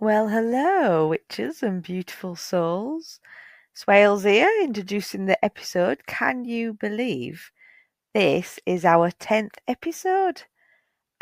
Well, hello, witches and beautiful souls. Swailes here, introducing the episode. Can you believe this is our 10th episode?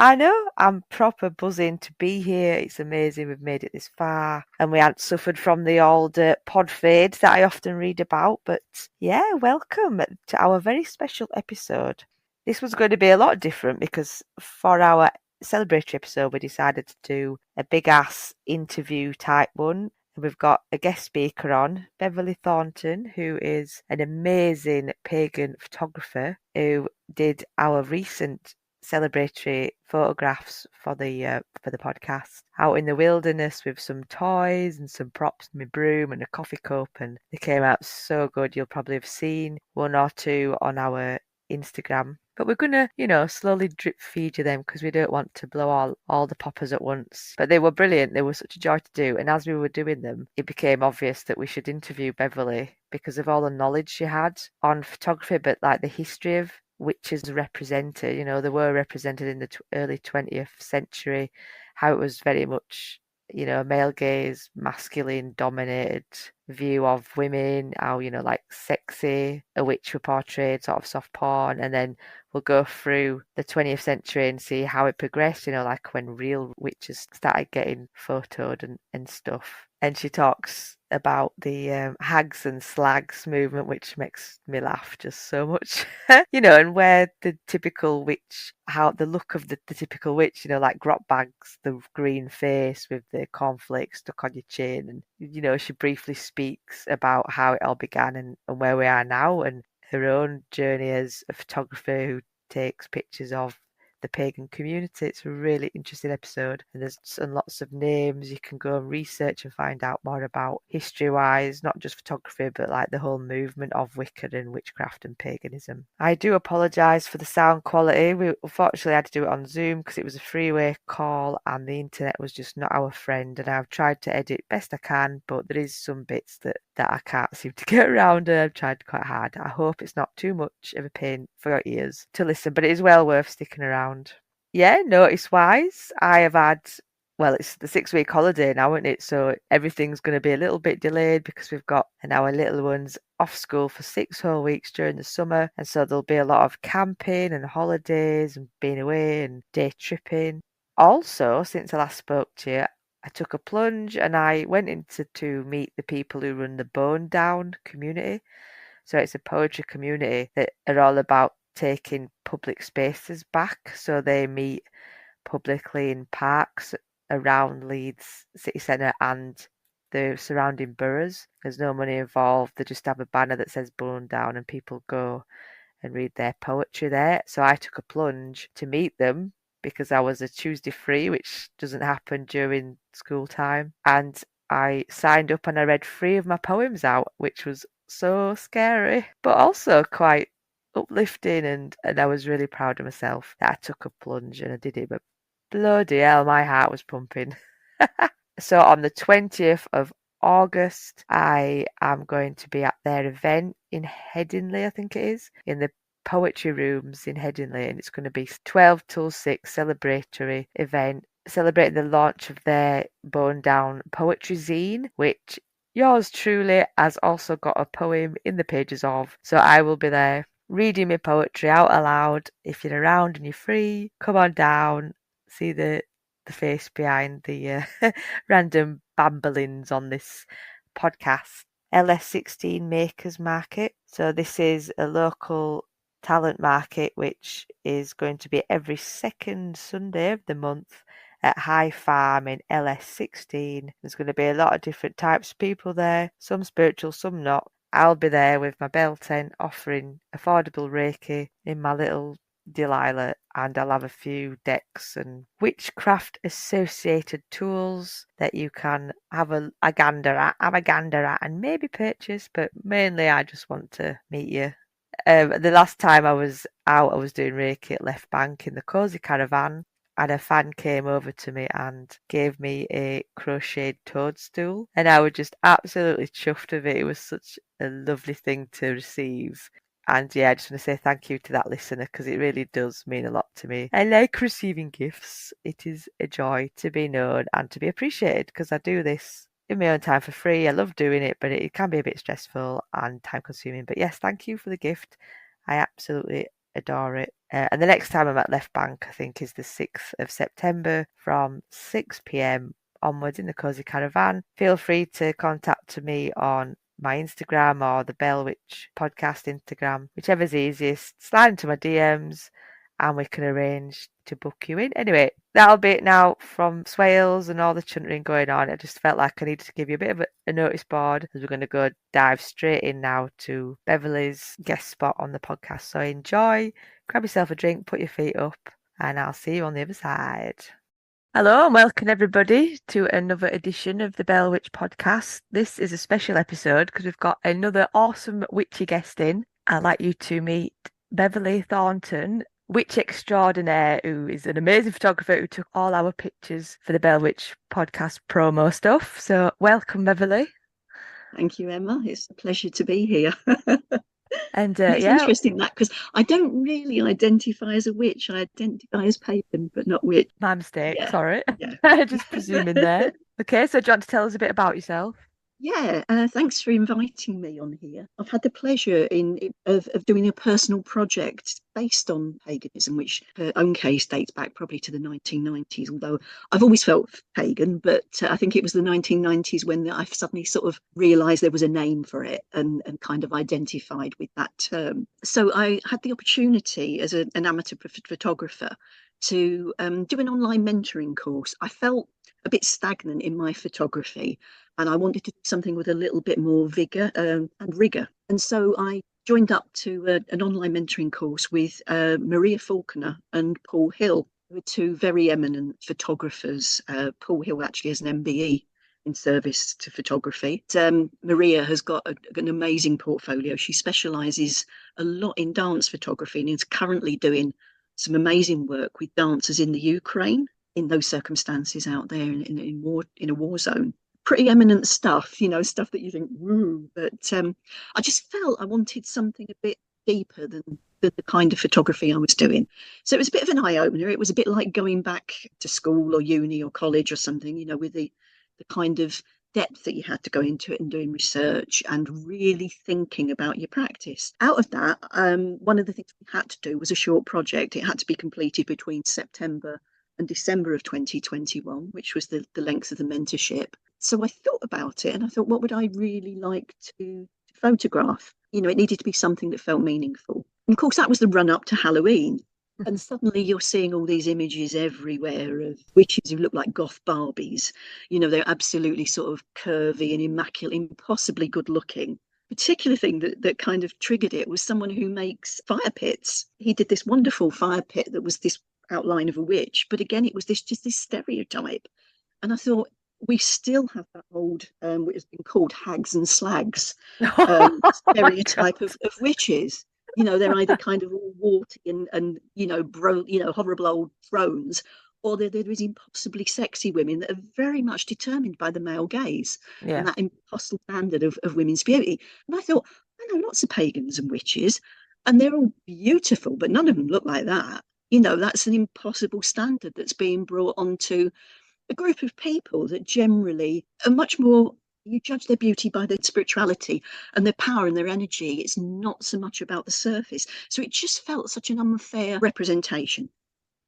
I know, I'm proper buzzing to be here. It's amazing we've made it this far and we hadn't suffered from the old pod fade that I often read about. But yeah, welcome to our very special episode. This was going to be a lot different because for our celebratory episode, we decided to do a big ass interview type one. We've got a guest speaker on, Beverley Thornton, who is an amazing pagan photographer who did our recent celebratory photographs for the podcast out in the wilderness with some toys and some props, my broom and a coffee cup, and they came out so good. You'll probably have seen one or two on our Instagram. But we're going to, slowly drip feed you them because we don't want to blow all the poppers at once. But they were brilliant. They were such a joy to do. And as we were doing them, it became obvious that we should interview Beverley because of all the knowledge she had on photography, but like the history of witches represented. They were represented in the early 20th century, how it was very much male gaze, masculine dominated view of women, how, like sexy a witch were portrayed, sort of soft porn, and then we'll go through the 20th century and see how it progressed, like when real witches started getting photoed and stuff. And she talks about the Hags and Slags movement, which makes me laugh just so much. And where the typical witch, how the look of the typical witch, like grot bags, the green face with the cornflakes stuck on your chin. And, she briefly speaks about how it all began and where we are now and her own journey as a photographer who takes pictures of the pagan community. It's a really interesting episode, and there's lots of names you can go and research and find out more about history-wise, not just photography, but like the whole movement of Wicca and witchcraft and paganism. I do apologise for the sound quality. We unfortunately had to do it on Zoom because it was a freeway call and the internet was just not our friend, and I've tried to edit best I can, but there is some bits that I can't seem to get around, and I've tried quite hard. I hope it's not too much of a pain for your ears to listen, but it is well worth sticking around. Yeah, notice-wise, I have had, well, it's the 6-week holiday now, isn't it? So everything's going to be a little bit delayed because we've got our little ones off school for 6 whole weeks during the summer. And so there'll be a lot of camping and holidays and being away and day tripping. Also, since I last spoke to you, I took a plunge and I went into to meet the people who run the Bone Down community. So it's a poetry community that are all about taking public spaces back. So they meet publicly in parks around Leeds city centre and the surrounding boroughs. There's no money involved. They just have a banner that says Bone Down and people go and read their poetry there. So I took a plunge to meet them because I was a Tuesday free, which doesn't happen during school time. And I signed up and I read 3 of my poems out, which was so scary, but also quite uplifting. And I was really proud of myself that I took a plunge and I did it. But bloody hell, my heart was pumping. So on the 20th of August, I am going to be at their event in Headingley, I think it is, in the poetry rooms in Headingley, and it's going to be 12 till 6 celebratory event celebrating the launch of their Bone Down poetry zine, which yours truly has also got a poem in the pages of. So I will be there reading my poetry out aloud. If you're around and you're free, come on down, see the face behind the random bambolins on this podcast. LS16 Makers Market. So this is a local talent market which is going to be every second Sunday of the month at High Farm in LS16. There's going to be a lot of different types of people there, some spiritual, some not. I'll be there with my bell tent offering affordable Reiki in my little Delilah, and I'll have a few decks and witchcraft associated tools that you can have a gander at, and maybe purchase, but mainly I just want to meet you. The last time I was out, I was doing Reiki at Left Bank in the Cosy Caravan, and a fan came over to me and gave me a crocheted toadstool, and I was just absolutely chuffed with it. It was such a lovely thing to receive. And yeah, I just want to say thank you to that listener because it really does mean a lot to me. I like receiving gifts. It is a joy to be known and to be appreciated because I do this in my own time for free. I love doing it, but it can be a bit stressful and time consuming. But yes, thank you for the gift. I absolutely adore it. And the next time I'm at Left Bank, I think, is the 6th of September from 6 p.m. onwards in the Cosy Caravan. Feel free to contact me on my Instagram or the Bell.Witch podcast Instagram, whichever's easiest. Slide into my DMs and we can arrange to book you in. Anyway, that'll be it now from Swailes and all the chuntering going on. I just felt like I needed to give you a bit of a notice board as we're going to go dive straight in now to Beverley's guest spot on the podcast. So enjoy, grab yourself a drink, put your feet up, and I'll see you on the other side. Hello and welcome everybody to another edition of the Bell.Witch podcast. This is a special episode because we've got another awesome witchy guest in. I'd like you to meet Beverley Thornton, witch extraordinaire, who is an amazing photographer who took all our pictures for the Bell.Witch podcast promo stuff. So welcome, Beverley. Thank you, Emma. It's a pleasure to be here. And it's yeah, interesting that because I don't really identify as a witch. I identify as pagan, but not witch. my mistake. Yeah, Sorry, yeah. just presuming there. Okay, so do you want to tell us a bit about yourself? Yeah, thanks for inviting me on here. I've had the pleasure of doing a personal project based on paganism, which her own case dates back probably to the 1990s, although I've always felt pagan, but I think it was the 1990s when I suddenly sort of realised there was a name for it and kind of identified with that term. So I had the opportunity as an amateur photographer to do an online mentoring course. I felt a bit stagnant in my photography and I wanted to do something with a little bit more vigour and rigour. And so I joined up to an online mentoring course with Maria Faulkner and Paul Hill, who are two very eminent photographers. Paul Hill actually has an MBE in service to photography. Maria has got an amazing portfolio. She specialises a lot in dance photography and is currently doing some amazing work with dancers in the Ukraine in those circumstances out there in a war zone. Pretty eminent stuff, stuff that you think, woo. But I just felt I wanted something a bit deeper than the kind of photography I was doing. So it was a bit of an eye opener. It was a bit like going back to school or uni or college or something, with the kind of depth that you had to go into it and doing research and really thinking about your practice. Out of that, one of the things we had to do was a short project. It had to be completed between September and December of 2021, which was the length of the mentorship. So I thought about it and I thought, what would I really like to photograph? It needed to be something that felt meaningful. And of course, that was the run up to Halloween. And suddenly you're seeing all these images everywhere of witches who look like goth Barbies. They're absolutely sort of curvy and immaculate, impossibly good looking. Particular thing that kind of triggered it was someone who makes fire pits. He did this wonderful fire pit that was this outline of a witch, but again it was just this stereotype. And I thought, we still have that old which has been called Hags and Slags stereotype of witches. They're either kind of all warty and horrible old thrones, or there is impossibly sexy women that are very much determined by the male gaze and that impossible standard of women's beauty. And I thought, I know lots of pagans and witches, and they're all beautiful, but none of them look like that. That's an impossible standard that's being brought onto a group of people that generally are much more, you judge their beauty by their spirituality and their power and their energy. It's not so much about the surface. So it just felt such an unfair representation.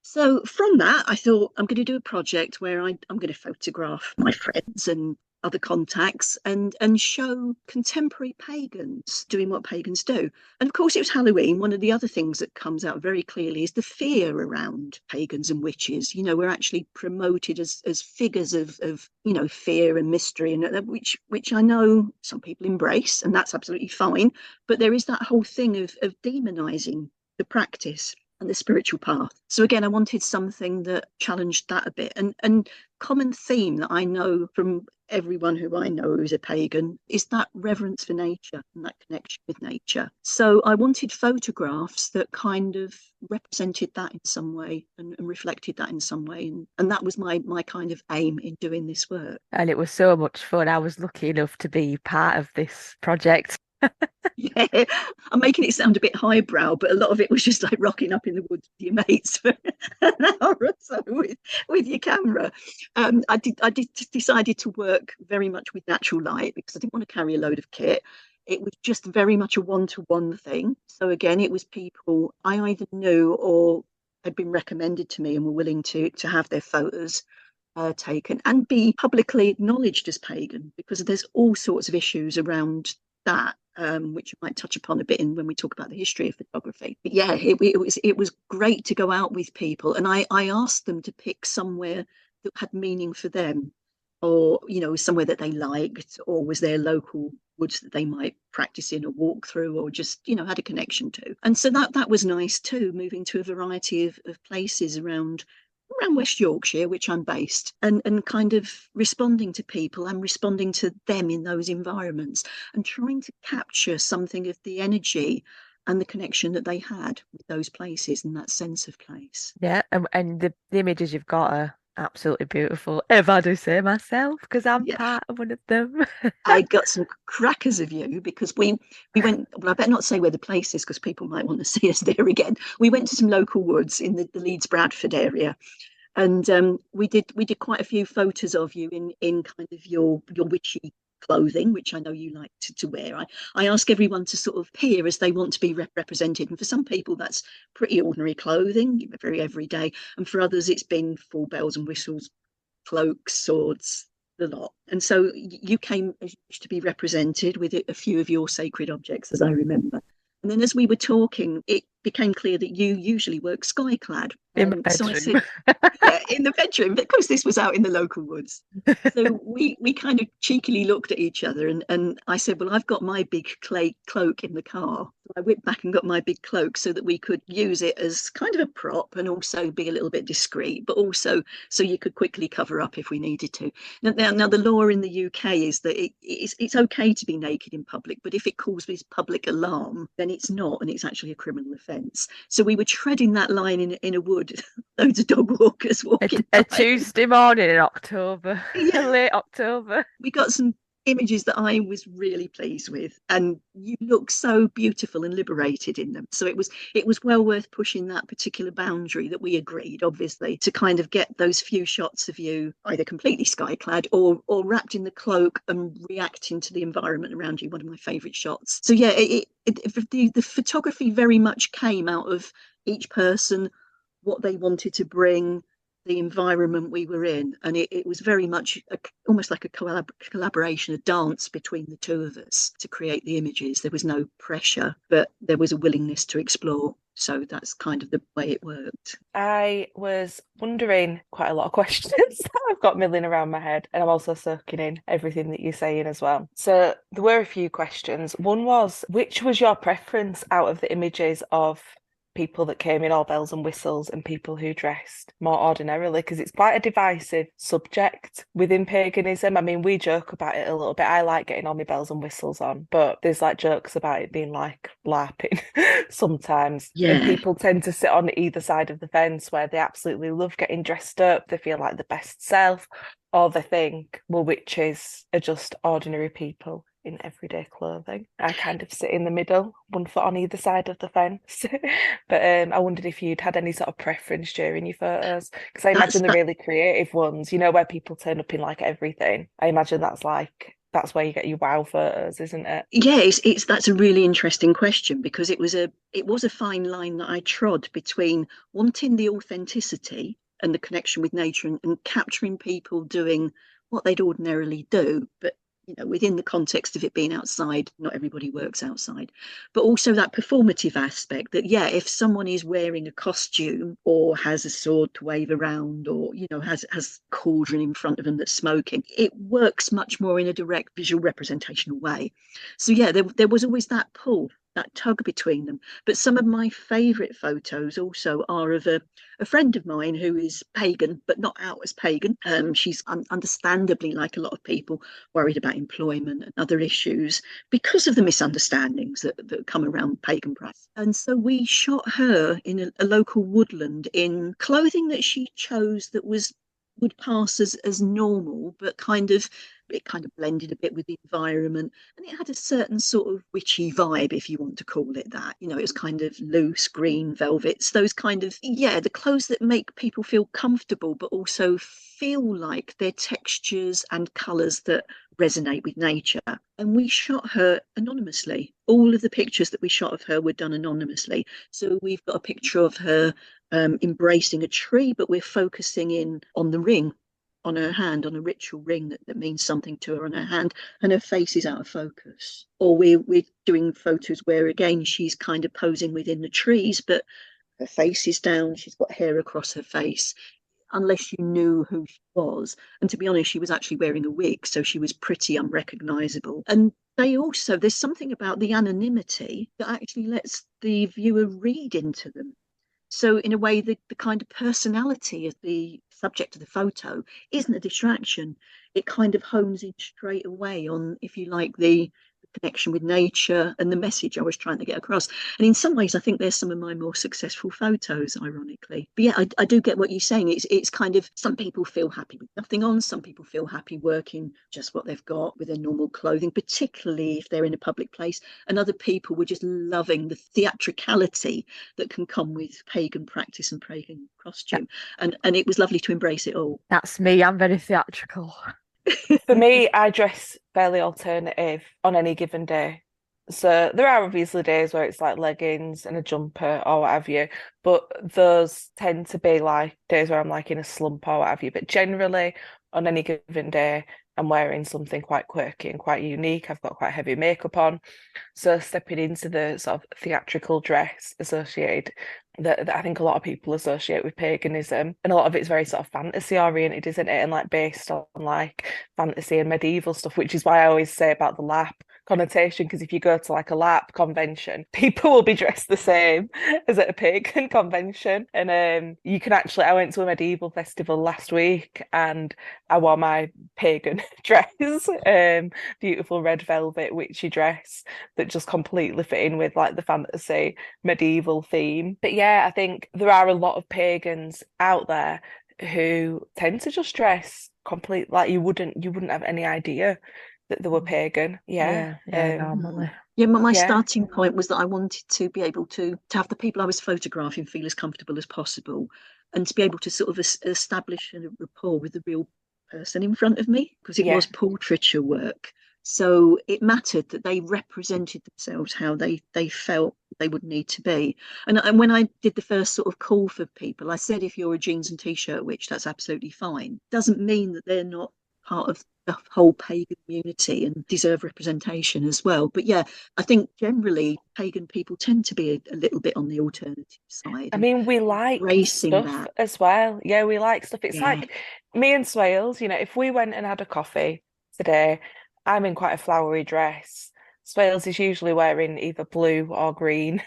So from that, I thought I'm going to do a project where I'm going to photograph my friends and other contacts and show contemporary pagans doing what pagans do. And of course, it was Halloween. One of the other things that comes out very clearly is the fear around pagans and witches. We're actually promoted as figures of fear and mystery, and which I know some people embrace, and that's absolutely fine. But there is that whole thing of demonizing the practice and the spiritual path. So again, I wanted something that challenged that a bit. And common theme that I know from everyone who I know who's a pagan is that reverence for nature and that connection with nature. So I wanted photographs that kind of represented that in some way and reflected that in some way. And that was my kind of aim in doing this work. And it was so much fun. I was lucky enough to be part of this project. Yeah, I'm making it sound a bit highbrow, but a lot of it was just like rocking up in the woods with your mates for an hour or so with your camera. I decided to work very much with natural light because I didn't want to carry a load of kit. It was just very much a one-to-one thing. So again, it was people I either knew or had been recommended to me and were willing to have their photos taken and be publicly acknowledged as pagan, because there's all sorts of issues around that, which you might touch upon a bit in when we talk about the history of photography. But yeah, it was great to go out with people, and I asked them to pick somewhere that had meaning for them, or somewhere that they liked, or was their local woods that they might practice in or walk through, or just had a connection to. And so that was nice too, moving to a variety of places around West Yorkshire, which I'm based, and kind of responding to people and responding to them in those environments and trying to capture something of the energy and the connection that they had with those places and that sense of place. Yeah, and the images you've got are absolutely beautiful. If I do say myself, because I'm Yeah, part of one of them. I got some crackers of you because we went. Well, I better not say where the place is because people might want to see us there again. We went to some local woods in the Leeds Bradford area, and we did quite a few photos of you in kind of your witchy clothing, which I know you like to wear. I ask everyone to sort of appear as they want to be represented, and for some people that's pretty ordinary clothing, very everyday, and for others it's been full bells and whistles, cloaks, swords, the lot. And so you came to be represented with a few of your sacred objects, as I remember. And then as we were talking, it became clear that you usually work skyclad. In my So I bedroom. said, yeah, in the bedroom, but of course this was out in the local woods. So we kind of cheekily looked at each other, and I said, well, I've got my big clay cloak in the car. So I whipped back and got my big cloak so that we could use it as kind of a prop and also be a little bit discreet, but also so you could quickly cover up if we needed to. Now the law in the UK is that it's okay to be naked in public, but if it causes public alarm, then it's not, and it's actually a criminal offence. So we were treading that line in a wood, loads of dog walkers walking A by. Tuesday morning in October, Yeah, late October. we got some images that I was really pleased with, and you look so beautiful and liberated in them. So it was well worth pushing that particular boundary that we agreed, obviously, to kind of get those few shots of you either completely skyclad or wrapped in the cloak and reacting to the environment around you. One of my favourite shots. So yeah, the photography very much came out of each person, what they wanted to bring, the environment we were in, and it was very much almost like a collaboration, a dance between the two of us to create the images. There was no pressure, but there was a willingness to explore. So that's kind of the way it worked. I was wondering quite a lot of questions that I've got milling around my head, and I'm also soaking in everything that you're saying as well. So there were a few questions. One was, which was your preference out of the images of people that came in all bells and whistles and people who dressed more ordinarily? Because it's quite a divisive subject within paganism. I mean, we joke about it a little bit. I like getting all my bells and whistles on, but there's like jokes about it being like LARPing sometimes. And Yeah, people tend to sit on either side of the fence where they absolutely love getting dressed up. They feel like the best self, or they think, well, witches are just ordinary people in everyday clothing. I kind of sit in the middle, one foot on either side of the fence. But I wondered if you'd had any sort of preference during your photos, because I that's imagine the that. really creative ones, where people turn up in like everything. I imagine that's where you get your wow photos, isn't it? Yeah, it's that's a really interesting question because it was a fine line that I trod between wanting the authenticity and the connection with nature, and capturing people doing what they'd ordinarily do, but within the context of it being outside. Not everybody works outside, but also that performative aspect that, yeah, if someone is wearing a costume or has a sword to wave around, or has cauldron in front of them that's smoking, it works much more in a direct visual representational way. So yeah, there was always that pull, that tug between them. But some of my favourite photos also are of a friend of mine who is pagan, but not out as pagan. She's understandably, like a lot of people, worried about employment and other issues because of the misunderstandings that come around pagan practice. And so we shot her in a local woodland in clothing that she chose that was would pass as normal, but it kind of blended a bit with the environment, and it had a certain sort of witchy vibe, if you want to call it that. You know, it was kind of loose green velvets, those kind of, yeah, the clothes that make people feel comfortable, but also feel like they're textures and colours that resonate with nature. And we shot her anonymously. All of the pictures that we shot of her were done anonymously. So we've got a picture of her embracing a tree, but we're focusing in on the ring on her hand, on a ritual ring that means something to her on her hand, and her face is out of focus. Or we're doing photos where, again, she's kind of posing within the trees, but her face is down, she's got hair across her face, unless you knew who she was. And to be honest, she was actually wearing a wig, so she was pretty unrecognizable. And there's something about the anonymity that actually lets the viewer read into them. So in a way, the kind of personality of the subject of the photo isn't a distraction. It kind of hones in straight away on, if you like, the connection with nature and the message I was trying to get across. And in some ways, I think there's some of my more successful photos, ironically. But yeah, I do get what you're saying. It's kind of, some people feel happy with nothing on, some people feel happy working just what they've got with their normal clothing, particularly if they're in a public place. And other people were just loving the theatricality that can come with pagan practice and pagan costume. And it was lovely to embrace it all. That's me. I'm very theatrical. For me, I dress fairly alternative on any given day. So there are obviously days where it's like leggings and a jumper or what have you, but those tend to be like days where I'm like in a slump or what have you. But generally, on any given day, I'm wearing something quite quirky and quite unique. I've got quite heavy makeup on. So stepping into the sort of theatrical dress associated that I think a lot of people associate with paganism, and a lot of it's very sort of fantasy oriented, isn't it? And like based on like fantasy and medieval stuff, which is why I always say about the lap connotation, because if you go to like a lap convention, people will be dressed the same as at a pagan convention. And you can actually, I went to a medieval festival last week and I wore my pagan dress, beautiful red velvet witchy dress that just completely fit in with like the fantasy medieval theme. But yeah, I think there are a lot of pagans out there who tend to just dress complete like you wouldn't have any idea that they were pagan. Yeah. Normally. Yeah, my Yeah. starting point was that I wanted to be able to have the people I was photographing feel as comfortable as possible, and to be able to sort of establish a rapport with the real person in front of me, because it Yeah. was portraiture work. So it mattered that they represented themselves how they felt they would need to be. And when I did the first sort of call for people, I said, if you're a jeans and t-shirt witch, that's absolutely fine. Doesn't mean that they're not part of the whole pagan community and deserve representation as well. But yeah, I think generally pagan people tend to be a little bit on the alternative side. I mean, we like Embracing stuff that. as well. Yeah, we like stuff. It's Yeah. like me and Swailes, if we went and had a coffee today, I'm in quite a flowery dress. Swailes is usually wearing either blue or green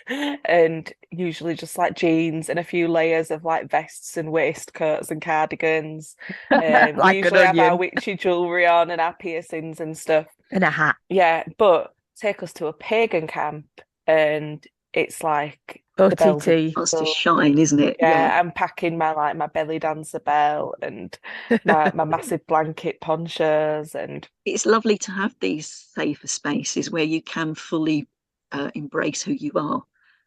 and usually just like jeans and a few layers of like vests and waistcoats and cardigans. We Like an usually have our onion. witchy jewelry on and our piercings and stuff. And a hat. Yeah, but take us to a pagan camp and it's like the bells are OTT. That's to shine, isn't it? Yeah. yeah, I'm packing my belly dancer belt and my massive blanket ponchos and It's lovely to have these safer spaces where you can fully embrace who you are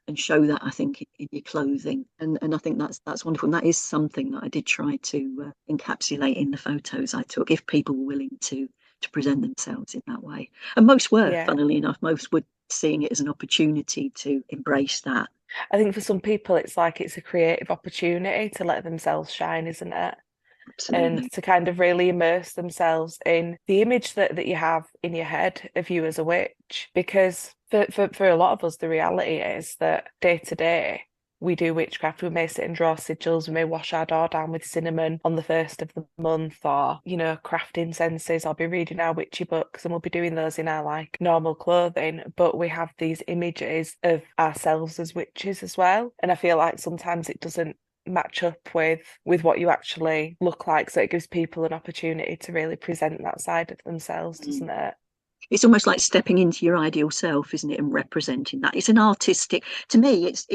and show that, I think, in your clothing. And I think that's wonderful. And that is something that I did try to encapsulate in the photos I took, if people were willing to present themselves in that way. And most were, yeah. funnily enough, most were seeing it as an opportunity to embrace that. I think for some people it's like it's a creative opportunity to let themselves shine, isn't it? Absolutely. And to kind of really immerse themselves in the image that you have in your head of you as a witch. Because for a lot of us, the reality is that day to day, we do witchcraft. We may sit and draw sigils. We may wash our door down with cinnamon on the first of the month, or, craft incenses, or be reading our witchy books, and we'll be doing those in our like normal clothing. But we have these images of ourselves as witches as well. And I feel like sometimes it doesn't match up with what you actually look like. So it gives people an opportunity to really present that side of themselves, doesn't it? It's almost like stepping into your ideal self, isn't it, and representing that. It's an artistic, to me, it's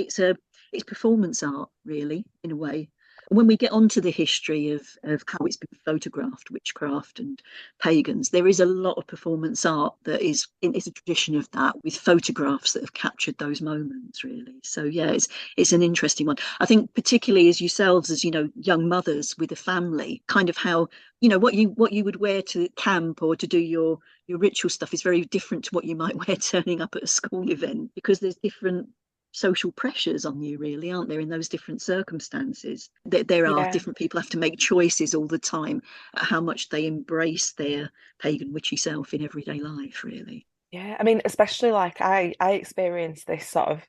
performance art, really, in a way. When we get onto the history of how it's been photographed, witchcraft and pagans, there is a lot of performance art that is a tradition of that, with photographs that have captured those moments, really. So yeah, it's an interesting one. I think particularly as yourselves, as young mothers with a family, kind of how what you would wear to camp or to do your ritual stuff is very different to what you might wear turning up at a school event, because there's different social pressures on you, really, aren't there, in those different circumstances. There are Yeah. different people have to make choices all the time at how much they embrace their pagan witchy self in everyday life, really. Yeah, I mean, especially like I experience this sort of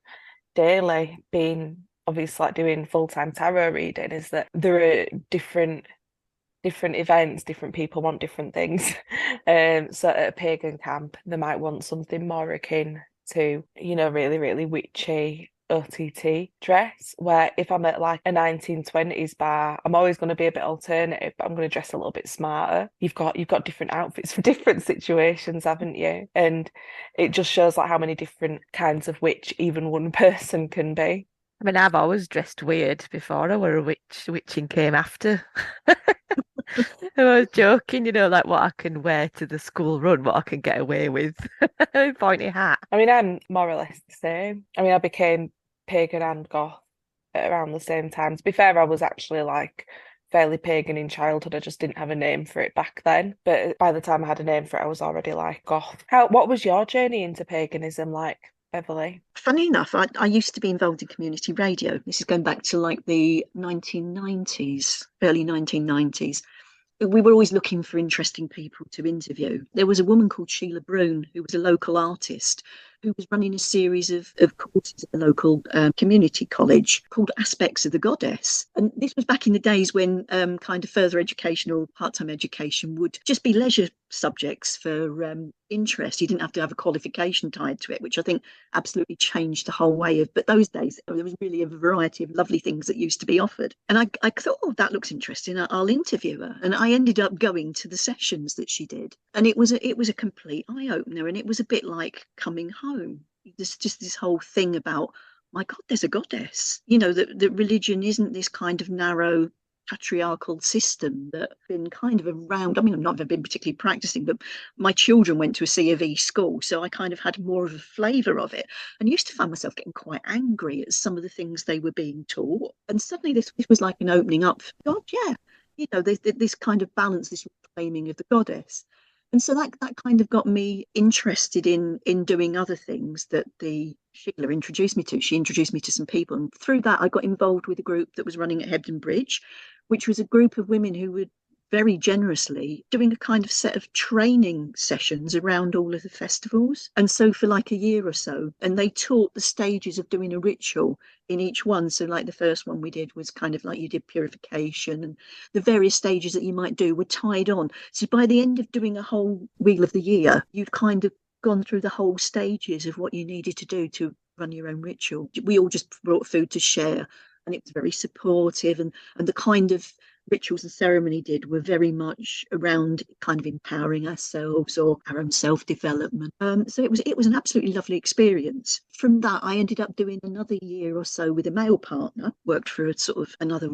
daily, being obviously like doing full-time tarot reading, is that there are different events, different people want different things. So at a pagan camp, they might want something more akin to, really, really witchy OTT dress. Where if I'm at like a 1920s bar, I'm always going to be a bit alternative, but I'm going to dress a little bit smarter. You've got different outfits for different situations, haven't you? And it just shows like how many different kinds of witch even one person can be. I mean, I've always dressed weird before I were a witch. Witching came after. I was joking, like what I can wear to the school run, what I can get away with. Pointy hat. I mean, I'm more or less the same. I mean, I became pagan and goth at around the same time. To be fair, I was actually like fairly pagan in childhood. I just didn't have a name for it back then. But by the time I had a name for it, I was already like goth. What was your journey into paganism like, Beverley? Funny enough, I used to be involved in community radio. This is going back to like the 1990s, early 1990s. We were always looking for interesting people to interview. There was a woman called Sheila Brune, who was a local artist, who was running a series of courses at the local community college called Aspects of the Goddess. And this was back in the days when kind of further education or part-time education would just be leisure subjects for interest. You didn't have to have a qualification tied to it, which I think absolutely changed the whole way of. But those days, there was really a variety of lovely things that used to be offered. And I thought, oh, that looks interesting. I'll interview her. And I ended up going to the sessions that she did, and it was a complete eye opener. And it was a bit like coming home. There's just this whole thing about, my God, there's a goddess. That religion isn't this kind of narrow patriarchal system that's been kind of around. I mean, I've not been particularly practicing, but my children went to a C of E school, so I kind of had more of a flavour of it, and used to find myself getting quite angry at some of the things they were being taught. And suddenly this was like an opening up. God, yeah, there's this kind of balance, this reclaiming of the goddess. And so that kind of got me interested in doing other things that the Sheila introduced me to. She introduced me to some people, and through that I got involved with a group that was running at Hebden Bridge, which was a group of women who were very generously doing a kind of set of training sessions around all of the festivals. And so for like a year or so, and they taught the stages of doing a ritual in each one. So like the first one we did was kind of like you did purification, and the various stages that you might do were tied on. So by the end of doing a whole Wheel of the Year, you've kind of gone through the whole stages of what you needed to do to run your own ritual. We all just brought food to share, and it was very supportive, and the kind of rituals and ceremony did were very much around kind of empowering ourselves or our own self-development. So it was an absolutely lovely experience. From that, I ended up doing another year or so with a male partner, worked for a sort of another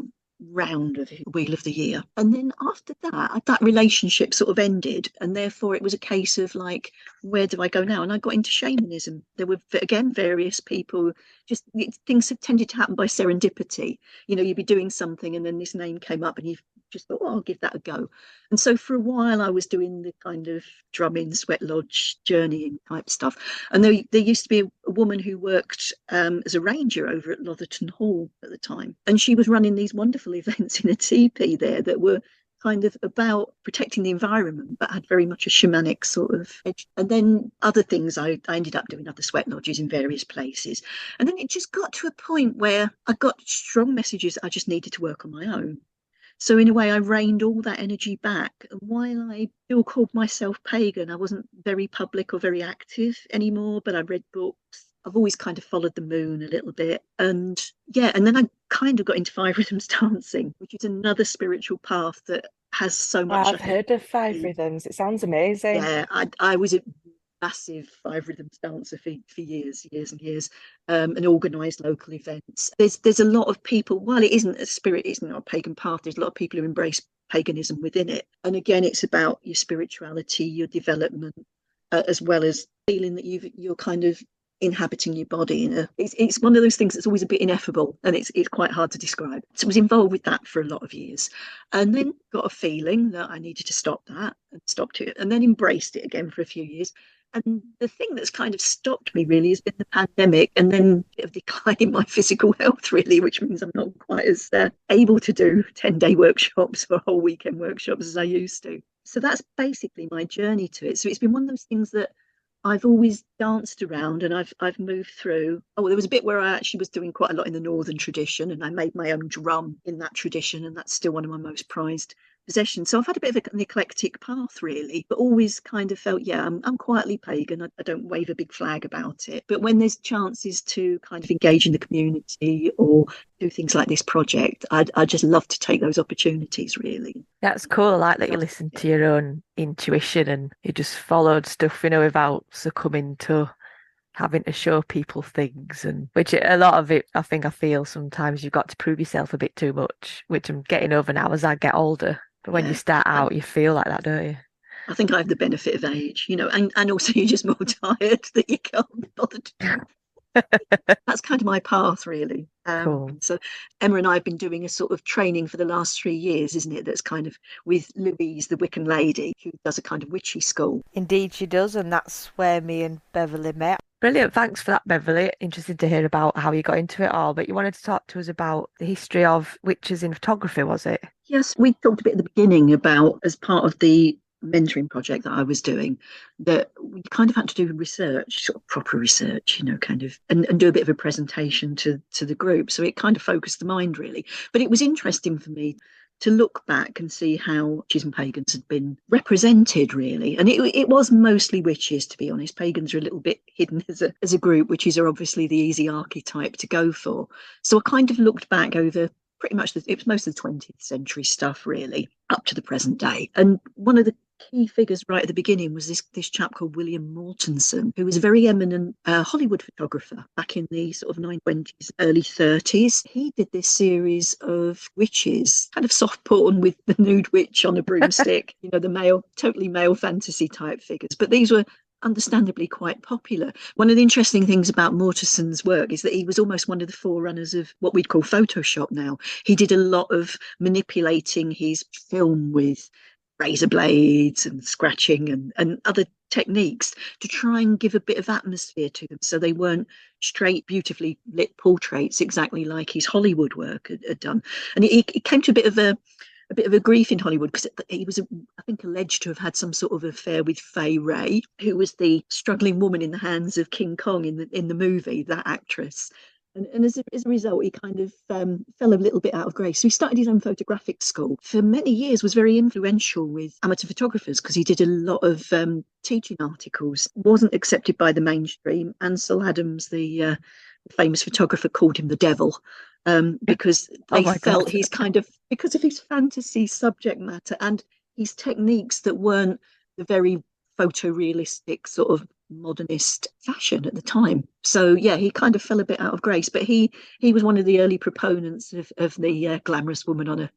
round of Wheel of the Year. And then after that relationship sort of ended, and therefore it was a case of like, where do I go now? And I got into shamanism. There were, again, various people, just things have tended to happen by serendipity. You'd be doing something and then this name came up and you just thought, oh, I'll give that a go. And so for a while I was doing the kind of drumming, sweat lodge, journeying type stuff. And there used to be a woman who worked as a ranger over at Lotherton Hall at the time. And she was running these wonderful events in a teepee there that were kind of about protecting the environment, but had very much a shamanic sort of edge. And then other things, I ended up doing other sweat lodges in various places. And then it just got to a point where I got strong messages I just needed to work on my own. So in a way, I reined all that energy back. And while I still called myself pagan, I wasn't very public or very active anymore, but I read books. I've always kind of followed the moon a little bit. And yeah, and then I kind of got into five rhythms dancing, which is another spiritual path that has so much. I've heard of five rhythms. It sounds amazing. Yeah, I was massive five rhythms dancer for years and years, and organised local events. There's a lot of people, while it isn't a spirit, it's not a pagan path, there's a lot of people who embrace paganism within it. And again, it's about your spirituality, your development, as well as feeling that you're kind of inhabiting your body. You know, it's one of those things that's always a bit ineffable, and it's quite hard to describe. So I was involved with that for a lot of years, and then got a feeling that I needed to stop that, and stopped it, and then embraced it again for a few years. And the thing that's kind of stopped me really has been the pandemic, and then a bit of decline in my physical health, really, which means I'm not quite as able to do 10-day workshops or whole weekend workshops as I used to. So that's basically my journey to it. So it's been one of those things that I've always danced around, and I've moved through. Oh, there was a bit where I actually was doing quite a lot in the northern tradition, and I made my own drum in that tradition, and that's still one of my most prized possessions. So I've had a bit of an eclectic path, really, but always kind of felt, yeah, I'm quietly pagan. I don't wave a big flag about it. But when there's chances to kind of engage in the community or do things like this project, I just love to take those opportunities, really. That's cool. I like that you listened to your own intuition and you just followed stuff, without succumbing to having to show people things, and which a lot of it, I feel sometimes you've got to prove yourself a bit too much, which I'm getting over now as I get older. But when you start out, you feel like that, don't you? I think I have the benefit of age, and also you're just more tired that you can't be bothered to do. That's kind of my path, really. Cool. So Emma and I have been doing a sort of training for the last 3 years, isn't it? That's kind of with Louise, the Wiccan lady, who does a kind of witchy school. Indeed, she does, and that's where me and Beverley met. Brilliant. Thanks for that, Beverley. Interesting to hear about how you got into it all. But you wanted to talk to us about the history of witches in photography, was it? Yes, we talked a bit at the beginning about, as part of the mentoring project that I was doing, that we kind of had to do research, sort of proper research, kind of, and do a bit of a presentation to the group. So it kind of focused the mind, really. But it was interesting for me to look back and see how witches and pagans had been represented, really. And it was mostly witches, to be honest. Pagans are a little bit hidden as a group. Witches are obviously the easy archetype to go for. So I kind of looked back over pretty much, it was most of the 20th century stuff, really, up to the present day. And one of the key figures right at the beginning was this chap called William Mortensen, who was a very eminent Hollywood photographer back in the sort of 1920s, early 30s. He did this series of witches, kind of soft porn with the nude witch on a broomstick, the totally male fantasy type figures. But these were understandably quite popular. One of the interesting things about Mortensen's work is that he was almost one of the forerunners of what we'd call Photoshop now. He did a lot of manipulating his film with razor blades and scratching and other techniques to try and give a bit of atmosphere to them, so they weren't straight, beautifully lit portraits exactly like his Hollywood work had done. And it came to a bit of a grief in Hollywood because he was, I think, alleged to have had some sort of affair with Fay Wray, who was the struggling woman in the hands of King Kong in the movie, that actress. And as a result, he kind of fell a little bit out of grace. So he started his own photographic school. For many years, was very influential with amateur photographers because he did a lot of teaching articles. Wasn't accepted by the mainstream. Ansel Adams, the famous photographer, called him the devil because they felt he's kind of, because of his fantasy subject matter and his techniques that weren't the very photorealistic sort of modernist fashion at the time. So yeah, he kind of fell a bit out of grace, but he was one of the early proponents of the glamorous woman on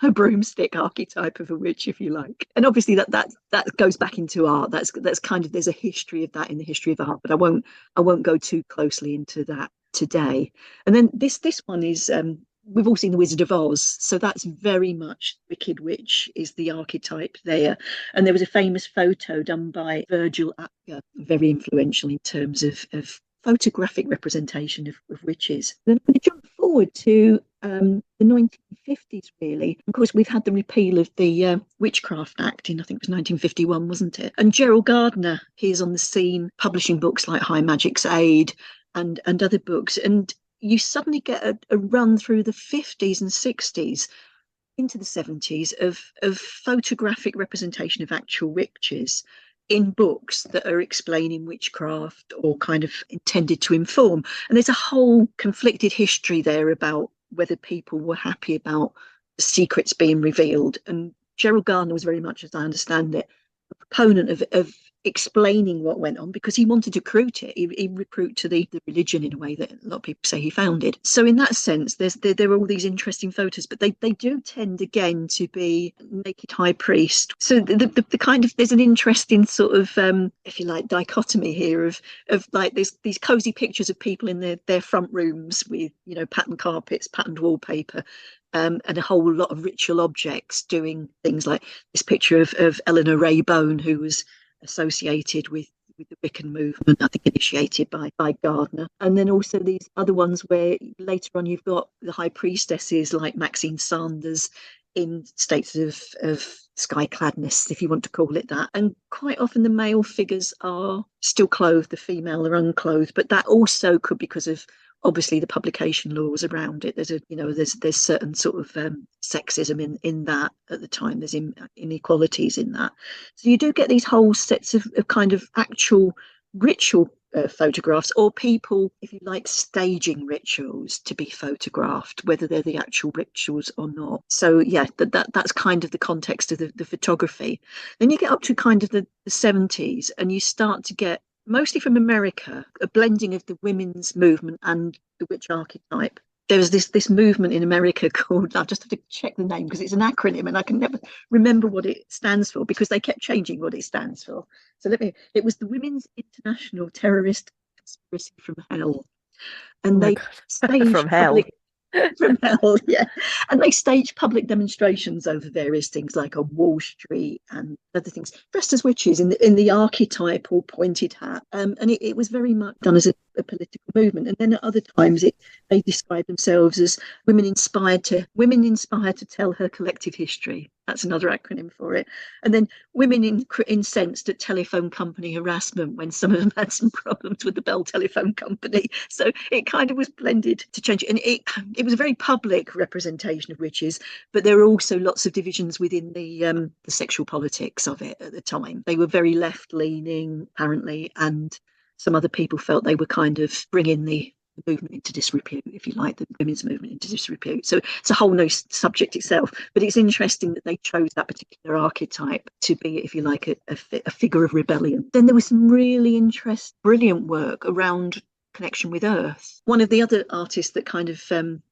a broomstick archetype of a witch, if you like. And obviously that goes back into art. That's kind of, there's a history of that in the history of art, but I won't go too closely into that today. And then this one is we've all seen The Wizard of Oz, so that's very much Wicked Witch is the archetype there. And there was a famous photo done by Virgil Abloh, very influential in terms of photographic representation of witches. Then I'm going to jump forward to the 1950s, really. Of course, we've had the repeal of the Witchcraft Act in, I think it was 1951, wasn't it? And Gerald Gardner, he's on the scene, publishing books like High Magic's Aid and other books. And you suddenly get a run through the 50s and 60s into the 70s of photographic representation of actual witches in books that are explaining witchcraft or kind of intended to inform. And there's a whole conflicted history there about whether people were happy about the secrets being revealed. And Gerald Gardner was very much, as I understand it, a proponent of explaining what went on because he wanted to recruit it. He recruit to the religion in a way that a lot of people say he founded. So in that sense, there are all these interesting photos, but they do tend again to be naked high priest. So the kind of, there's an interesting sort of if you like dichotomy here of like these cozy pictures of people in their front rooms with, you know, patterned carpets, patterned wallpaper, and a whole lot of ritual objects doing things like this picture of Eleanor Raybone, who was associated with the Wiccan movement, I think initiated by Gardner. And then also these other ones where later on you've got the high priestesses like Maxine Sanders in states of sky cladness, if you want to call it that. And quite often the male figures are still clothed, the female are unclothed, but that also could be because of obviously the publication laws around it. There's certain sort of sexism in that at the time. There's inequalities in that. So you do get these whole sets of kind of actual ritual photographs, or people, if you like, staging rituals to be photographed, whether they're the actual rituals or not. So yeah, that's kind of the context of the photography. Then you get up to kind of the 70s and you start to get, mostly from America, a blending of the women's movement and the witch archetype. There was this movement in America called, I just have to check the name because it's an acronym and I can never remember what it stands for because they kept changing what it stands for. So it was the Women's International Terrorist Conspiracy from Hell. And they staged From hell. from hell, yeah. And they staged public demonstrations over various things like on Wall Street and other things, dressed as witches in the archetypal pointed hat. And it was very much done as a political movement. And then at other times they described themselves as women inspired to tell her collective history. That's another acronym for it. And then women incensed at telephone company harassment when some of them had some problems with the Bell Telephone Company. So it kind of was blended to change. And it was a very public representation of witches, but there were also lots of divisions within the sexual politics of it at the time. They were very left-leaning, apparently, and some other people felt they were kind of bringing the movement into disrepute, if you like, the women's movement into disrepute. So it's a whole new subject itself, but it's interesting that they chose that particular archetype to be, if you like, a figure of rebellion. Then there was some really brilliant work around connection with Earth. One of the other artists that kind of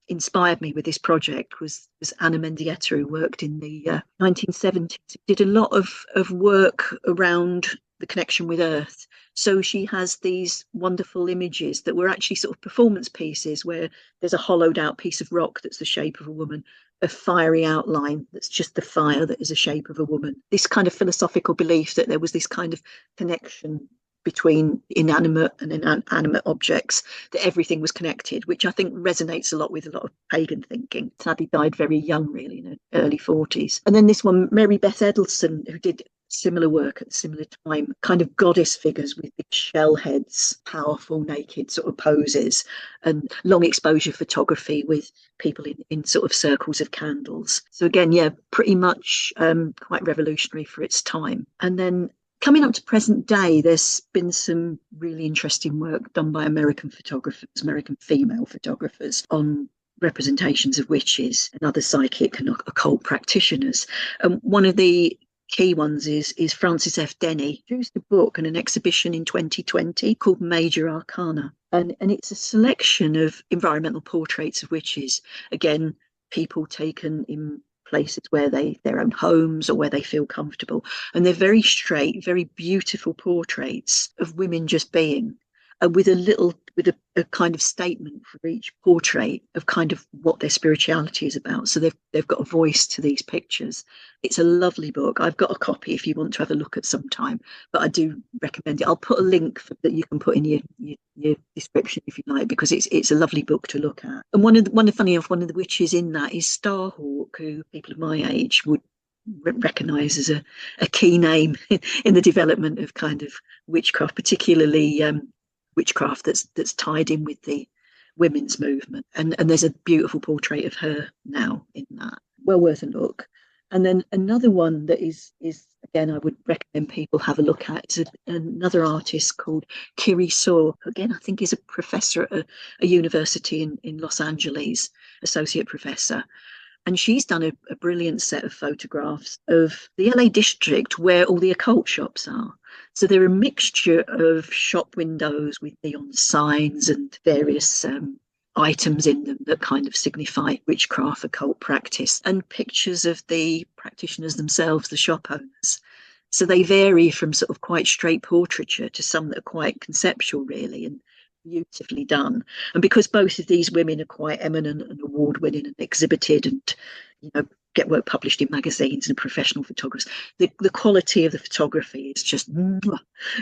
inspired me with this project was Anna Mendieta, who worked in the 1970s. Did a lot of work around the connection with Earth. So she has these wonderful images that were actually sort of performance pieces where there's a hollowed out piece of rock that's the shape of a woman, a fiery outline that's just the fire that is a shape of a woman. This kind of philosophical belief that there was this kind of connection between inanimate and inanimate objects, that everything was connected, which I think resonates a lot with a lot of pagan thinking. Sadly died very young, really, in her early 40s. And then this one, Mary Beth Edelson, who did similar work at a similar time, kind of goddess figures with big shell heads, powerful naked sort of poses, and long exposure photography with people in sort of circles of candles. So again, yeah, pretty much quite revolutionary for its time. And then coming up to present day, there's been some really interesting work done by American female photographers, on representations of witches and other psychic and occult practitioners. One of the key ones is Frances F. Denny, who produced a book and an exhibition in 2020 called Major Arcana. And it's a selection of environmental portraits of witches. Again, people taken in places where their own homes or where they feel comfortable. And they're very straight, very beautiful portraits of women just being, with a kind of statement for each portrait of kind of what their spirituality is about. So they've got a voice to these pictures. It's a lovely book. I've got a copy if you want to have a look at some time, but I do recommend it. I'll put a link that you can put in your description if you like, because it's a lovely book to look at. And one of the witches in that is Starhawk, who people of my age would recognise as a key name in the development of kind of witchcraft, particularly witchcraft that's tied in with the women's movement. And there's a beautiful portrait of her now in that. Well worth a look. And then another one that is again, I would recommend people have a look at, is another artist called Kiri Saw. Again, I think he's a professor at a university in Los Angeles, associate professor. And she's done a brilliant set of photographs of the LA district where all the occult shops are. So they're a mixture of shop windows with neon signs and various items in them that kind of signify witchcraft, occult practice, and pictures of the practitioners themselves, the shop owners. So they vary from sort of quite straight portraiture to some that are quite conceptual, really, and beautifully done. And because both of these women are quite eminent and award-winning and exhibited and, you know, get work published in magazines and professional photographers, the quality of the photography is just,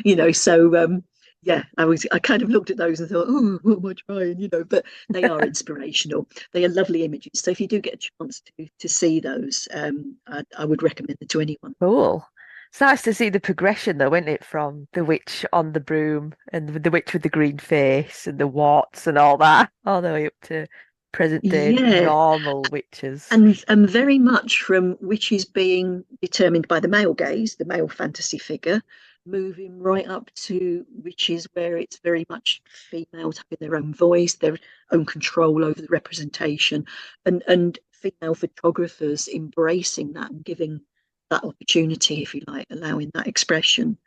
you know, so yeah, I kind of looked at those and thought, oh, what am I trying, you know, but they are inspirational. They are lovely images. So if you do get a chance to see those, I would recommend them to anyone. Cool. It's nice to see the progression, though, isn't it? From the witch on the broom and the witch with the green face and the warts and all that, all the way up to present day Yeah, normal witches. and very much from witches being determined by the male gaze, the male fantasy figure, moving right up to witches where it's very much females having their own voice, their own control over the representation, and female photographers embracing that and giving that opportunity, if you like, allowing that expression.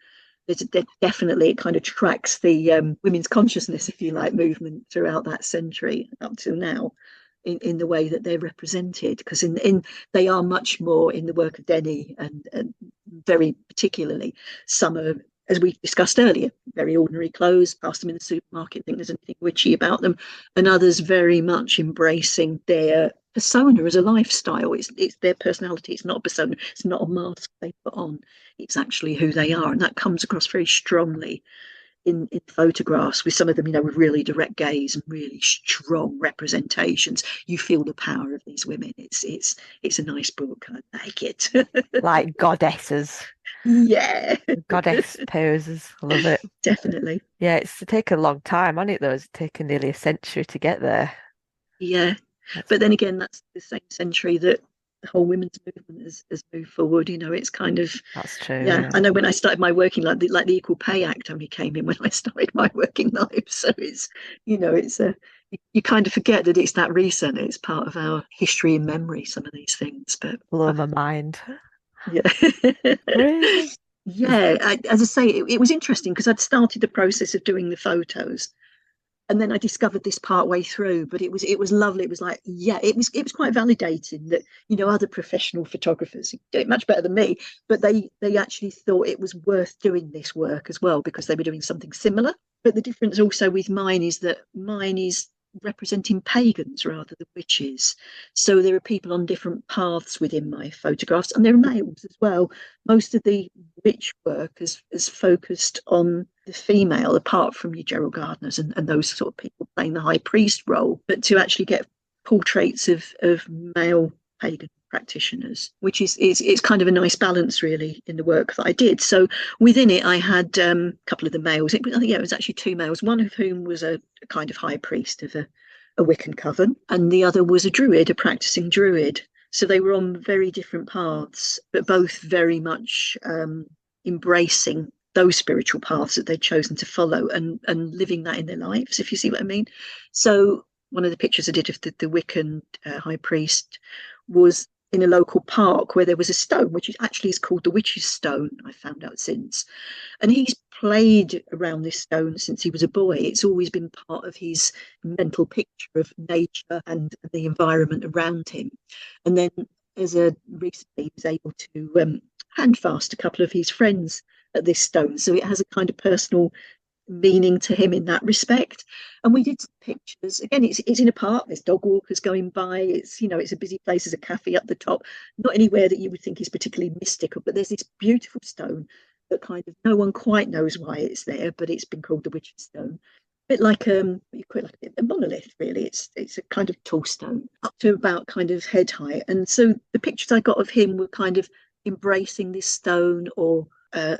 There's definitely, it kind of tracks the women's consciousness, if you like, movement throughout that century up till now, in the way that they're represented, because in they are much more in the work of Denny, and very particularly some are, as we discussed earlier, very ordinary clothes, pass them in the supermarket, think there's anything witchy about them, and others very much embracing their persona as a lifestyle. It's their personality. It's not a persona. It's not a mask they put on. It's actually who they are, and that comes across very strongly in photographs, with some of them, you know, with really direct gaze and really strong representations. You feel the power of these women. It's a nice book. I like it. Like goddesses, Yeah, goddess poses. I love it. definitely. Yeah, it's taken a long time on it, though. It's taken nearly a century to get there. Yeah, but then again, that's the same century that the whole women's movement has moved forward. You know, it's kind of, That's true. yeah. I know when I started my working life, the Equal Pay Act only came in when I started my working life. So it's, you know, it's a, you kind of forget that it's that recent. It's part of our history and memory, some of these things. But Blow my mind. yeah. Really? Yeah, as I say, it was interesting because I'd started the process of doing the photos, and then I discovered this part way through. But it was lovely. It was like, yeah, it was quite validating that, you know, other professional photographers do it much better than me, but they actually thought it was worth doing this work as well because they were doing something similar. But the difference also with mine is that mine is representing pagans rather than witches. So there are people on different paths within my photographs, and there are males as well. Most of the witch work is focused on the female, apart from your Gerald Gardners and those sort of people playing the high priest role. But to actually get portraits of male pagan practitioners, which is it's kind of a nice balance really in the work that I did. So within it I had a couple of the males. I think it was actually two males, one of whom was a kind of high priest of a Wiccan coven, and the other was a druid, a practicing druid. So they were on very different paths, but both very much embracing those spiritual paths that they'd chosen to follow, and living that in their lives, if you see what I mean. So one of the pictures I did of the Wiccan high priest was in a local park where there was a stone, which actually is called the Witch's Stone, I found out since. And he's played around this stone since he was a boy. It's always been part of his mental picture of nature and the environment around him. And then recently he was able to handfast a couple of his friends at this stone. So it has a kind of personal meaning to him in that respect. And we did some pictures. Again, it's in a park, there's dog walkers going by, it's, you know, it's a busy place, there's a cafe up the top, not anywhere that you would think is particularly mystical, but there's this beautiful stone that kind of no one quite knows why it's there, but it's been called the Witch's Stone. A bit like you call it like a monolith, really. It's a kind of tall stone up to about kind of head height. And so the pictures I got of him were kind of embracing this stone, or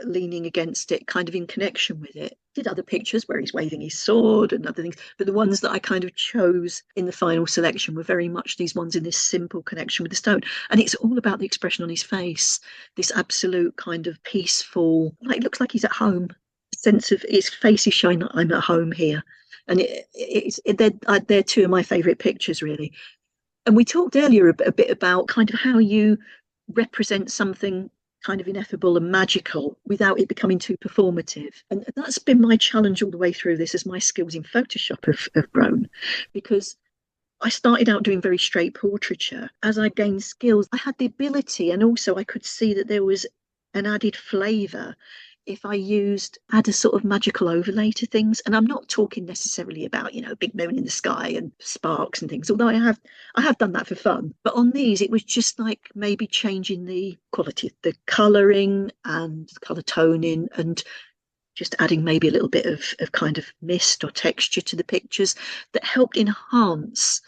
leaning against it, kind of in connection with it. Did other pictures where he's waving his sword and other things, but the ones that I kind of chose in the final selection were very much these ones in this simple connection with the stone. And it's all about the expression on his face, this absolute kind of peaceful, like, it looks like he's at home, sense of his face is showing that I'm at home here. And they're two of my favourite pictures, really. And we talked earlier a bit about kind of how you represent something kind of ineffable and magical without it becoming too performative. And that's been my challenge all the way through this as my skills in Photoshop have grown, because I started out doing very straight portraiture. As I gained skills, I had the ability, and also I could see that there was an added flavour if I add a sort of magical overlay to things. And I'm not talking necessarily about, big moon in the sky and sparks and things, although I have done that for fun. But on these, it was just like maybe changing the quality of the colouring and colour toning, and just adding maybe a little bit of kind of mist or texture to the pictures that helped enhance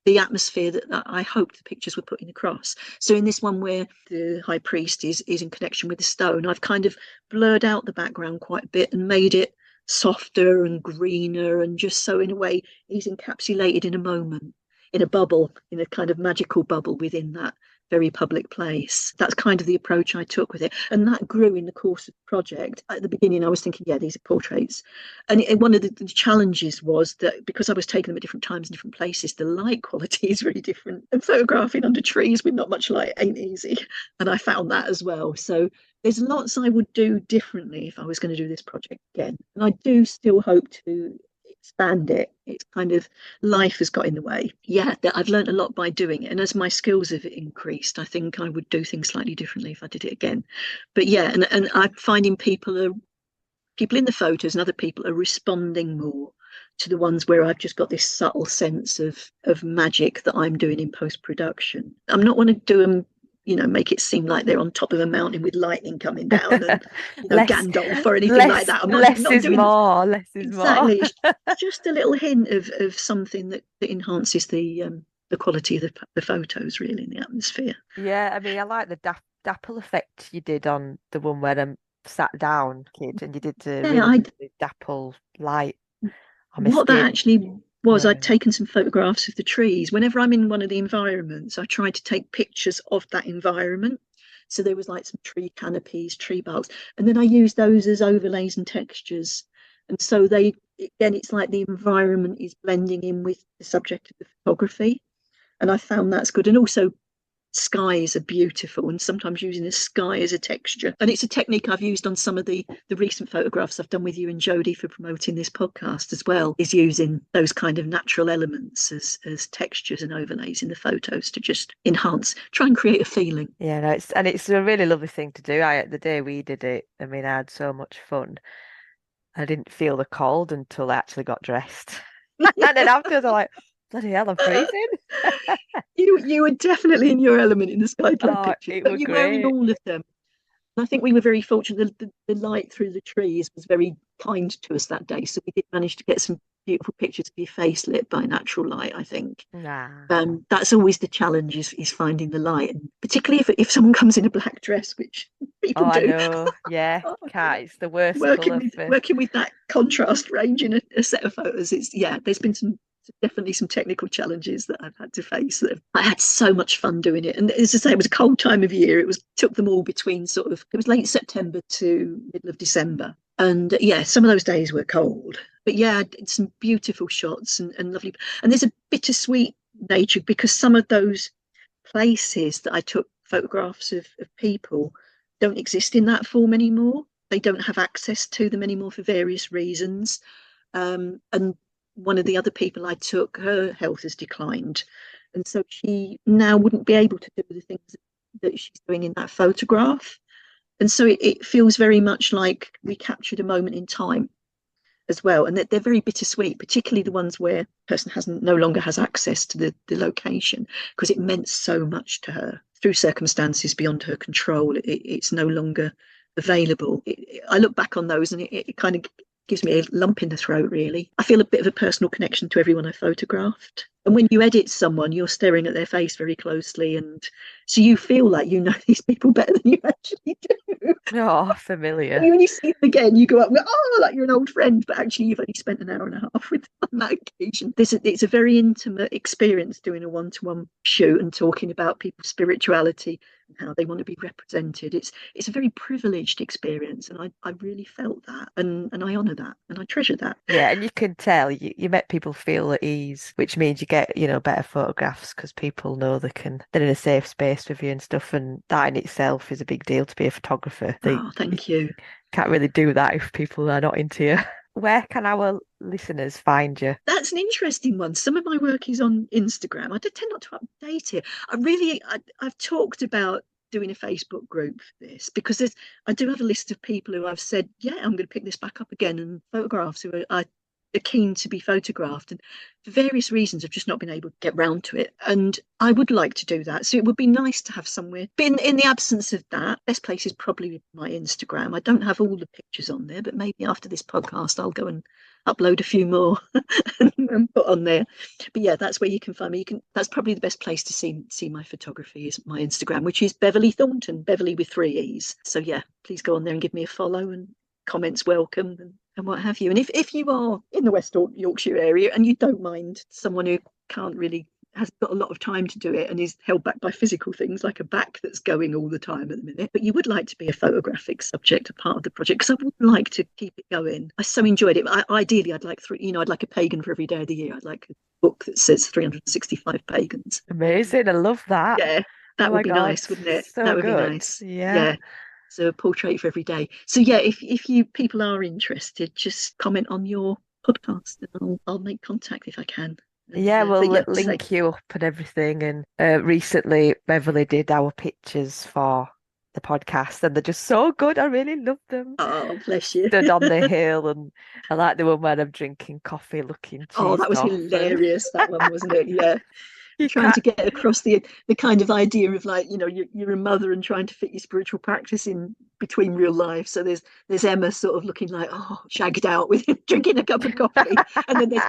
the atmosphere that I hoped the pictures were putting across. So in this one where the high priest is in connection with the stone, I've kind of blurred out the background quite a bit and made it softer and greener, and just so in a way he's encapsulated in a moment, in a bubble, in a kind of magical bubble within that very public place. That's kind of the approach I took with it, and that grew in the course of the project. At the beginning I was thinking, yeah, these are portraits, and one of the challenges was that because I was taking them at different times in different places, the light quality is really different, and photographing under trees with not much light ain't easy, and I found that as well. So there's lots I would do differently if I was going to do this project again, and I do still hope to expand it. It's kind of, life has got in the way. Yeah, I've learned a lot by doing it, and as my skills have increased, I think I would do things slightly differently if I did it again. But yeah, and I'm finding people in the photos and other people are responding more to the ones where I've just got this subtle sense of magic that I'm doing in post-production. I'm not want to do them, make it seem like they're on top of a mountain with lightning coming down and Gandalf or anything like that. I'm not doing more. Less is exactly. more. It's just a little hint of something that enhances the quality of the photos, really, in the atmosphere. Yeah, I mean, I like the dapple effect you did on the one where I'm sat down, kid, and you did the really dapple light on my what skin. that actually was, I'd taken some photographs of the trees. Whenever I'm in one of the environments, I try to take pictures of that environment. So there was like some tree canopies, tree barks, and then I used those as overlays and textures. And so it's like the environment is blending in with the subject of the photography. And I found that's good. And also skies are beautiful, and sometimes using the sky as a texture. And it's a technique I've used on some of the recent photographs I've done with you and Jodie for promoting this podcast as well, is using those kind of natural elements as textures and overlays in the photos to just try and create a feeling. Yeah, no, it's a really lovely thing to do. The day we did it, I mean, I had so much fun. I didn't feel the cold until I actually got dressed. And then afterwards I'm like, bloody hell, I'm freezing. You were definitely in your element in the skyclad picture, but you were in all of them. And I think we were very fortunate. The light through the trees was very kind to us that day, so we did manage to get some beautiful pictures of your face lit by natural light, I think. That's always the challenge, is finding the light, and particularly if someone comes in a black dress, which people do. I know. Yeah, it's the worst working with that contrast range in a set of photos. There's been definitely some technical challenges that I've had to face. I had so much fun doing it, and as I say, it was a cold time of year. It took them all between it was late September to middle of December, and some of those days were cold, but I did some beautiful shots and lovely. And there's a bittersweet nature, because some of those places that I took photographs of people don't exist in that form anymore. They don't have access to them anymore for various reasons, and one of the other people I took, her health has declined, and so she now wouldn't be able to do the things that she's doing in that photograph. And so it feels very much like we captured a moment in time as well, and they're very bittersweet, particularly the ones where the person no longer has access to the location, because it meant so much to her through circumstances beyond her control. It's no longer available. I look back on those and it kind of gives me a lump in the throat, really. I feel a bit of a personal connection to everyone I photographed. And when you edit someone, you're staring at their face very closely, and so you feel like you know these people better than you actually do. Oh, familiar. When you see them again, you go up, like you're an old friend, but actually you've only spent an hour and a half with them on that occasion. It's a very intimate experience doing a one-to-one shoot and talking about people's spirituality how they want to be represented. It's a very privileged experience, and I really felt that, and I honour that, and I treasure that. Yeah, and you can tell you make people feel at ease, which means you get, better photographs because people know they're in a safe space with you and stuff, and that in itself is a big deal to be a photographer. Oh, thank you. Can't really do that if people are not into you. Where can our listeners find you? That's an interesting one. Some of my work is on Instagram. I tend not to update it. I've talked about doing a Facebook group for this because I do have a list of people who I've said, yeah, I'm going to pick this back up again, and photographs who are keen to be photographed, and for various reasons I've just not been able to get round to it, and I would like to do that, so it would be nice to have somewhere. But in the absence of that, best place is probably my Instagram. I don't have all the pictures on there, but maybe after this podcast I'll go and upload a few more and put on there. But yeah, that's where you can find me. That's probably the best place to see my photography is my Instagram, which is Beverley Thornton, Beverley with 3 E's. So yeah, please go on there and give me a follow, and comments welcome, and what have you. And if you are in the West Yorkshire area and you don't mind someone who has got a lot of time to do it and is held back by physical things like a back that's going all the time at the minute, but you would like to be a photographic subject, a part of the project, because I would like to keep it going. I so enjoyed it. Ideally, I'd like I'd like a pagan for every day of the year. I'd like a book that says 365 pagans. Amazing. I love that. Yeah, that Oh would my be God, nice, wouldn't it? so That would be good. nice. Yeah. So a portrait for every day. So yeah, if you people are interested, just comment on your podcast, and I'll make contact if I can. Yeah, we'll yeah, link you up and everything. And recently, Beverley did our pictures for the podcast, and they're just so good. I really love them. Oh, bless you. Stood on the hill, and I like the one where I'm drinking coffee, looking Oh, that cheesed was off. hilarious. That one, wasn't it? Yeah. You Trying to can't. get across the kind of idea of like, you're a mother and trying to fit your spiritual practice in between real life. So there's Emma sort of looking like, oh, shagged out with drinking a cup of coffee, and then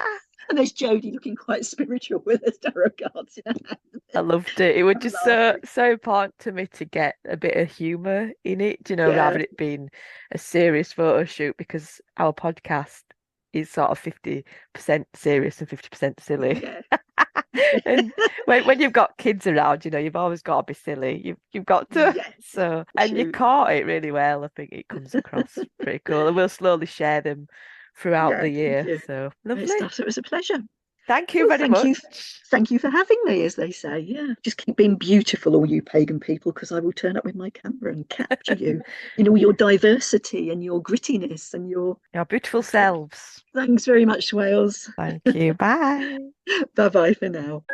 there's Jodie looking quite spiritual with her tarot cards in her hand. I loved it. It was I'm just so laughing. so important to me to get a bit of humour in it, rather Yeah, than it being a serious photo shoot, because our podcast is sort of 50% serious and 50% silly. yeah. And when you've got kids around, you've always got to be silly. You've got to. Yeah, So, and you shoot. caught it really well. I think it comes across pretty cool. And we'll slowly share them throughout Yeah, the year. thank you. So Great lovely. stuff. So it was a pleasure. Thank you Well, very much. thank you for having me, as they say. Yeah, just keep being beautiful, all you pagan people, because I will turn up with my camera and capture you in all your diversity and your grittiness and your beautiful selves. Thanks very much, Swailes. Thank you. Bye. Bye bye for now.